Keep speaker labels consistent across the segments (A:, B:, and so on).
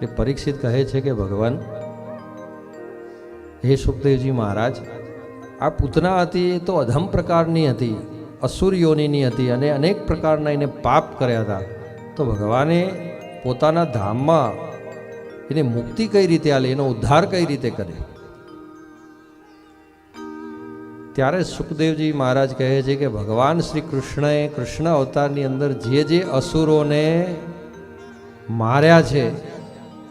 A: એ પરીક્ષિત કહે છે કે ભગવાન, હે સુખદેવજી મહારાજ, આ પૂતના હતી એ તો અધમ પ્રકારની હતી, અસુર યોનિની હતી અને અનેક પ્રકારના એને પાપ કર્યા હતા. તો ભગવાને પોતાના ધામમાં એને મુક્તિ કઈ રીતે આલે, એનો ઉદ્ધાર કઈ રીતે કરે? ત્યારે સુખદેવજી મહારાજ કહે છે કે ભગવાન શ્રી કૃષ્ણએ કૃષ્ણ અવતારની અંદર જે અસુરોને માર્યા છે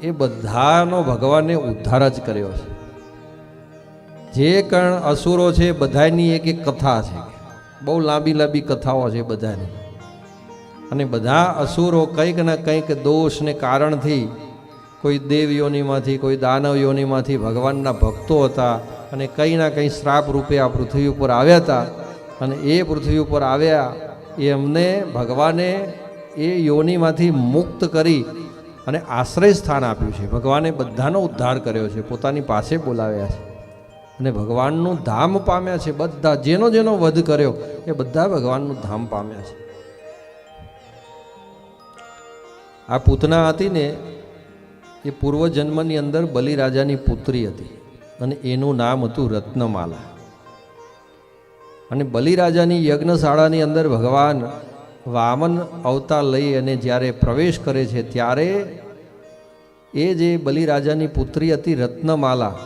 A: એ બધાનો ભગવાને ઉદ્ધાર જ કર્યો છે. જે કણ અસુરો છે બધાની એક એક કથા છે, બહુ લાંબી લાંબી કથાઓ છે બધાની. અને બધા અસુરો કંઈક ને કંઈક દોષને કારણથી, કોઈ દેવ યોનિમાંથી, કોઈ દાનવ યોનિમાંથી ભગવાનના ભક્તો હતા અને કંઈ ના કંઈ શ્રાપ રૂપે આ પૃથ્વી ઉપર આવ્યા હતા. અને એ પૃથ્વી ઉપર આવ્યા એ અમને ભગવાને એ યોનિમાંથી મુક્ત કરી અને આશ્રય સ્થાન આપ્યું છે. ભગવાને બધાનો ઉદ્ધાર કર્યો છે, પોતાની પાસે બોલાવ્યા છે અને ભગવાનનું ધામ પામ્યા છે. બધા જેનો જેનો વધ કર્યો એ બધા ભગવાનનું ધામ પામ્યા છે. આ પૂતના હતી ને એ પૂર્વજન્મની અંદર બલિરાજાની પુત્રી હતી અને એનું નામ હતું રત્નમાલા. અને બલિરાજાની યજ્ઞશાળાની અંદર ભગવાન વામન અવતાર લઈ અને જ્યારે પ્રવેશ કરે છે ત્યારે એ જે બલિરાજાની પુત્રી હતી રત્નમાલા,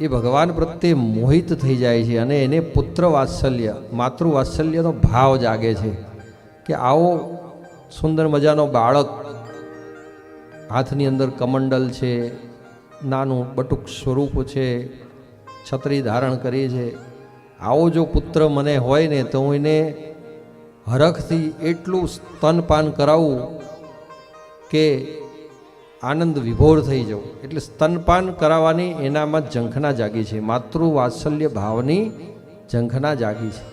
A: એ ભગવાન પ્રત્યે મોહિત થઈ જાય છે અને એને પુત્ર વાત્સલ્ય, માતૃવાત્સલ્યનો ભાવ જાગે છે કે આવો સુંદર મજાનો બાળક, હાથની અંદર કમંડલ છે, નાનું બટુક સ્વરૂપ છે, છત્રી ધારણ કરી છે, આવો જો પુત્ર મને હોય ને તો હું એને હરખથી એટલું સ્તનપાન કરાવું કે આનંદ વિભોર થઈ જાઉં. એટલે સ્તનપાન કરાવવાની એનામાં ઝંખના જાગી છે, માતૃવાત્સલ્ય ભાવની ઝંખના જાગી છે.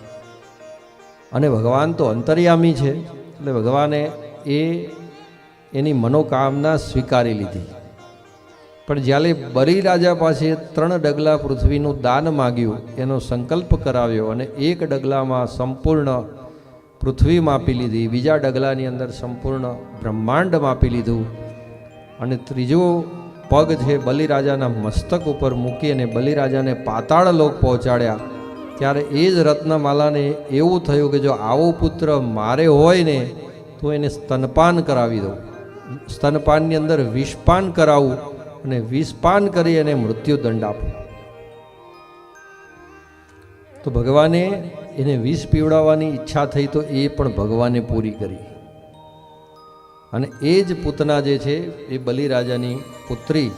A: અને ભગવાન તો અંતર્યામી છે એટલે ભગવાને એની મનોકામના સ્વીકારી લીધી. પણ જ્યારે બલિરાજા પાસે 3 ડગલા પૃથ્વીનું દાન માગ્યું, એનો સંકલ્પ કરાવ્યો અને 1 ડગલામાં સંપૂર્ણ પૃથ્વી માપી લીધી, બીજા ડગલાની અંદર સંપૂર્ણ બ્રહ્માંડ માપી લીધું અને ત્રીજો પગ છે બલિરાજાના મસ્તક ઉપર મૂકી અને બલિરાજાને પાતાળ લોક પહોંચાડ્યા. ત્યારે એ જ રત્નમાલાને એવું થયું કે જો આવો પુત્ર મારે હોય ને તો એને સ્તનપાન કરાવી દઉં, સ્તનપાનની અંદર વિષપાન કરાવું અને વિષપાન કરી અને મૃત્યુદંડ આપું. તો ભગવાને એને વિષ પીવડાવવાની ઈચ્છા થઈ તો એ પણ ભગવાને પૂરી કરી. અને એ જ પૂતના જે છે એ બલિરાજાની પુત્રી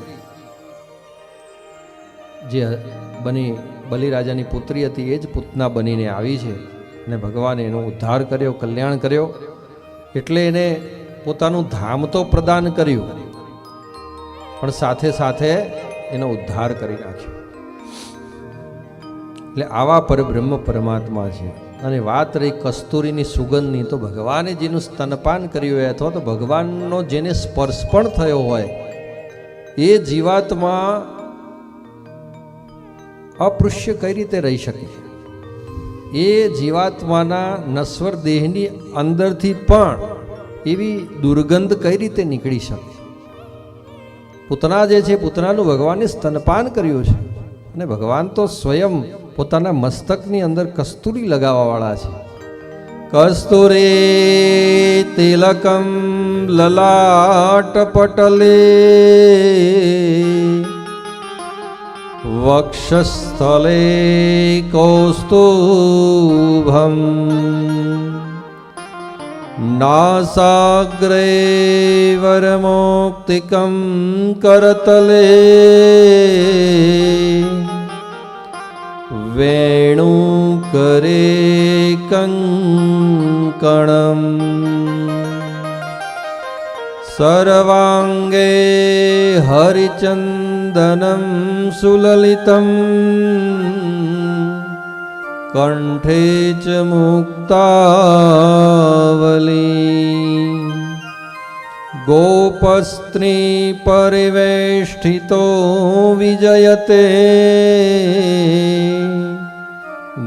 A: જે બની, બલિરાજાની પુત્રી હતી એ જ પૂતના બનીને આવી છે અને ભગવાને એનો ઉદ્ધાર કર્યો, કલ્યાણ કર્યો. એટલે એને પોતાનું ધામ તો પ્રદાન કર્યું પણ સાથે સાથે એનો ઉદ્ધાર કરી નાખ્યો. એટલે આવા પરબ્રહ્મ પરમાત્મા છે. અને વાત રહી કસ્તુરીની સુગંધની, તો ભગવાને જેનું સ્તનપાન કર્યું હોય અથવા તો ભગવાનનો જેને સ્પર્શ પણ થયો હોય એ જીવાત્મા અપૃશ્ય કઈ રીતે રહી શકે? એ જીવાત્માના નશ્વર દેહની અંદરથી પણ એવી દુર્ગંધ કઈ રીતે નીકળી શકે? પૂતના જે છે, પૂતનાનું ભગવાને સ્તનપાન કર્યું છે અને ભગવાન તો સ્વયં પોતાના મસ્તકની અંદર કસ્તુરી લગાવવાવાળા છે. કસ્તુરી તિલકમ લલાટ પટલે વક્ષસ્થલે કૌસ્તુભમ નાસાગ્રે વરમોક્તિકમ કરતલે વેણુકરે કંકણમ સર્વાંગે હરિચંદનમ સુલલિતમ કંઠે ચ મુક્તાવલી ગોપસ્ત્રી પરિવેષ્ટિતો વિજયતે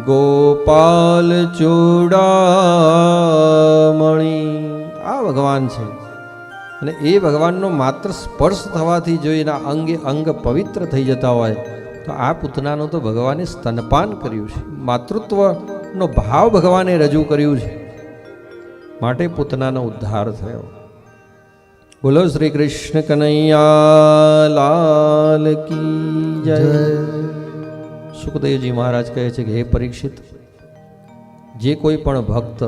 A: ગોપાલ ચૂડામણી. આ ભગવાન છે અને એ ભગવાનનો માત્ર સ્પર્શ થવાથી જો એના અંગે અંગ પવિત્ર થઈ જતા હોય તો આ પૂતનાનું તો ભગવાને સ્તનપાન કર્યું છે, માતૃત્વનો ભાવ ભગવાને રજૂ કર્યું છે, માટે પૂતનાનો ઉદ્ધાર થયો. બોલો શ્રી કૃષ્ણ કનૈયા લાલ કી જય. સુખદેવજી મહારાજ કહે છે કે હે પરીક્ષિત, જે કોઈ પણ ભક્ત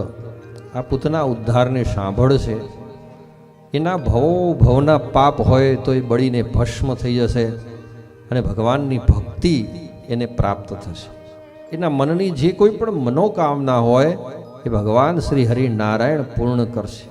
A: આ પૂતના ઉદ્ધારને સાંભળશે એના ભવના પાપ હોય તો એ બળીને ભસ્મ થઈ જશે અને ભગવાનની ભક્તિ એને પ્રાપ્ત થશે. એના મનની જે કોઈ પણ મનોકામના હોય એ ભગવાન શ્રી હરિનારાયણ પૂર્ણ કરશે.